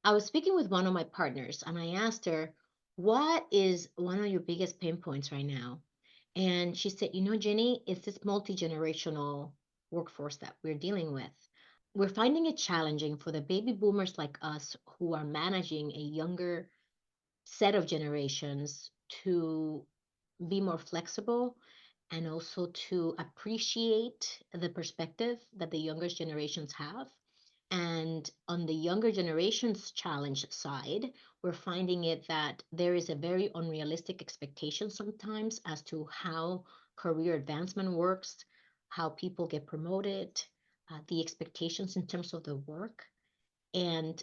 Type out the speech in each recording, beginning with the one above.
I was speaking with one of my partners and I asked her, what is one of your biggest pain points right now? And she said, Jenny, it's this multi generational workforce that we're dealing with. We're finding it challenging for the baby boomers like us who are managing a younger set of generations to be more flexible and also to appreciate the perspective that the younger generations have. And on the younger generations challenge side, we're finding it that there is a very unrealistic expectation sometimes as to how career advancement works, how people get promoted, the expectations in terms of the work. And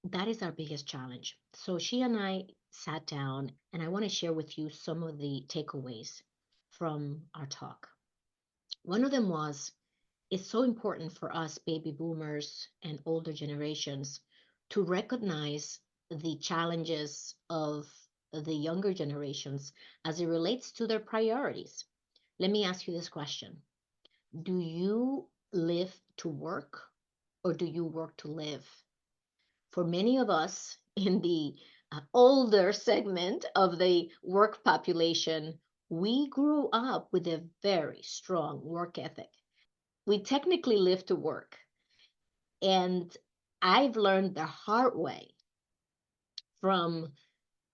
that is our biggest challenge. So she and I sat down, and I want to share with you some of the takeaways from our talk. One of them was it's so important for us, baby boomers and older generations, to recognize the challenges of the younger generations as it relates to their priorities. Let me ask you this question. Do you live to work or do you work to live? For many of us in the older segment of the work population, we grew up with a very strong work ethic. We technically live to work. And I've learned the hard way from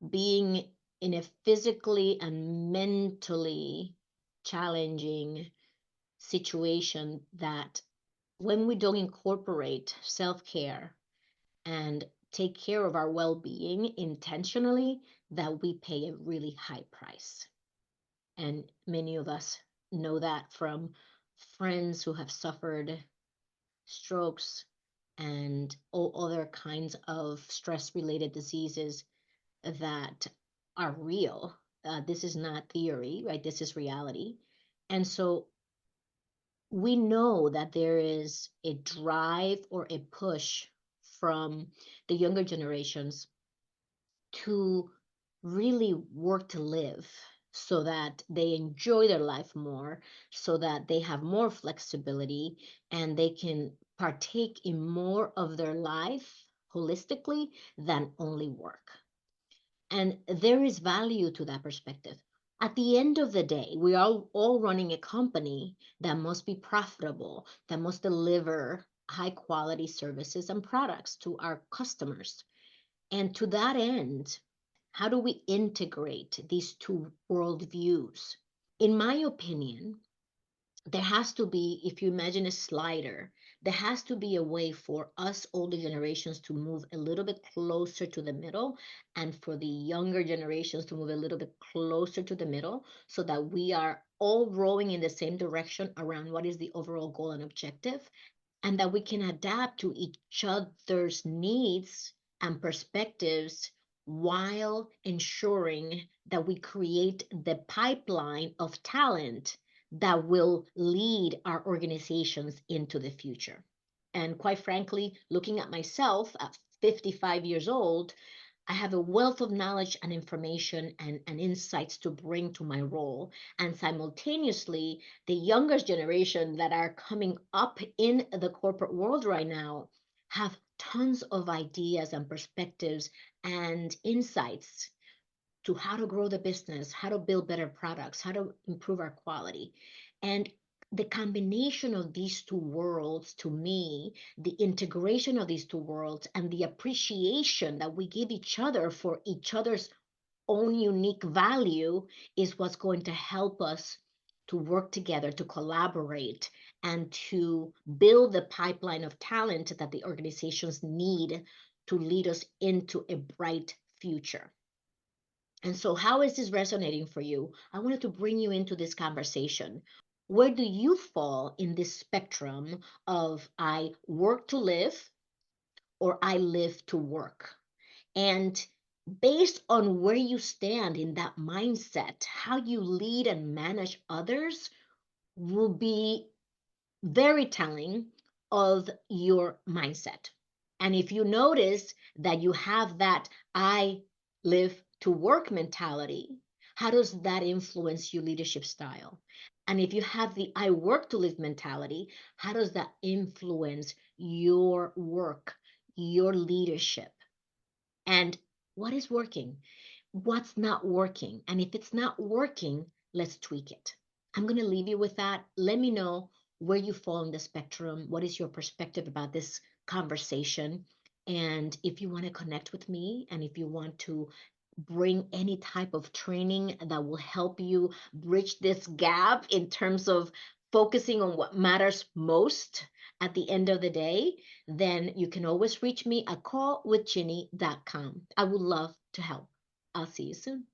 being in a physically and mentally challenging situation that when we don't incorporate self care and take care of our well being intentionally, that we pay a really high price. And many of us know that from friends who have suffered strokes and all other kinds of stress related diseases that are real. This is not theory, right? This is reality. And so we know that there is a drive or a push from the younger generations to really work to live so that they enjoy their life more, so that they have more flexibility and they can partake in more of their life holistically than only work. And there is value to that perspective. At the end of the day, we are all running a company that must be profitable, that must deliver high quality services and products to our customers. And to that end, how do we integrate these two worldviews? In my opinion, there has to be, if you imagine a slider, there has to be a way for us older generations to move a little bit closer to the middle and for the younger generations to move a little bit closer to the middle so that we are all rowing in the same direction around what is the overall goal and objective and that we can adapt to each other's needs and perspectives while ensuring that we create the pipeline of talent that will lead our organizations into the future. And quite frankly, looking at myself at 55 years old, I have a wealth of knowledge and information and insights to bring to my role. And simultaneously, the younger generation that are coming up in the corporate world right now have tons of ideas and perspectives and insights to how to grow the business, how to build better products, how to improve our quality. And the combination of these two worlds, to me, the integration of these two worlds and the appreciation that we give each other for each other's own unique value is what's going to help us to work together, to collaborate, and to build the pipeline of talent that the organizations need to lead us into a bright future. And so, how is this resonating for you? I wanted to bring you into this conversation. Where do you fall in this spectrum of I work to live or I live to work? And based on where you stand in that mindset, how you lead and manage others will be very telling of your mindset. And if you notice that you have that I live to work mentality, how does that influence your leadership style? And if you have the I work to live mentality, how does that influence your work, your leadership? and what is working, what's not working. And if it's not working, let's tweak it. I'm going to leave you with that. Let me know where you fall in the spectrum. What is your perspective about this conversation? And if you want to connect with me and if you want to bring any type of training that will help you bridge this gap in terms of focusing on what matters most at the end of the day, then you can always reach me at callwithginny.com. I would love to help. I'll see you soon.